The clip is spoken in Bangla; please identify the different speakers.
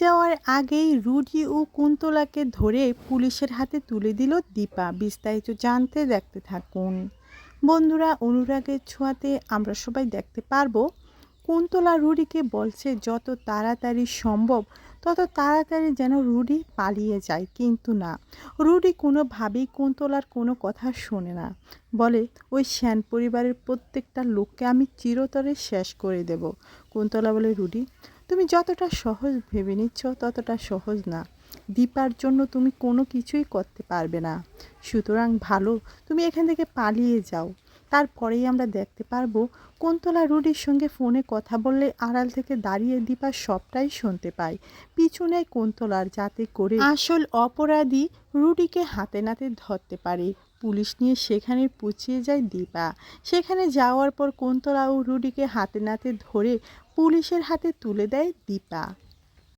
Speaker 1: যাওয়ার আগেই রুডি ও কুন্তলাকে ধরে পুলিশের হাতে তুলে দিল দীপা। বিস্তারিত জানতে দেখতে থাকুন বন্ধুরা। অনুরাগের ছোঁয়াতে আমরা সবাই দেখতে পারবো কুন্তলা রুডিকে বলছে যত তাড়াতাড়ি সম্ভব তত তাড়াতাড়ি যেন রুডি পালিয়ে যায়, কিন্তু না, রুডি কোনোভাবেই কুন্তলার কোনো কথা শোনে না। বলে ওই শ্যান পরিবারের প্রত্যেকটা লোককে আমি চিরতরে শেষ করে দেব। কুন্তলা বলে রুডি, তুমি যতটা সহজ ভেবে নিচ্ছ ততটা সহজ না। দীপার জন্য তুমি কোনো কিছুই করতে পারবে না, সুতরাং ভালো তুমি এখান থেকে পালিয়ে যাও। তারপরেই আমরা দেখতে পারবো কুন্তলা রুডির সঙ্গে ফোনে কথা বললে আড়াল থেকে দাঁড়িয়ে দীপা সবটাই শুনতে পায়। পিছু নেয় কুন্তলার, যাতে করে আসল অপরাধী রুডিকে হাতে নাতে ধরতে পারে। পুলিশ নিয়ে সেখানে পৌঁছিয়ে যায় দীপা। সেখানে যাওয়ার পর কুন্তলা ও রুডিকে হাতে নাতে ধরে পুলিশের হাতে তুলে দেয় দীপা।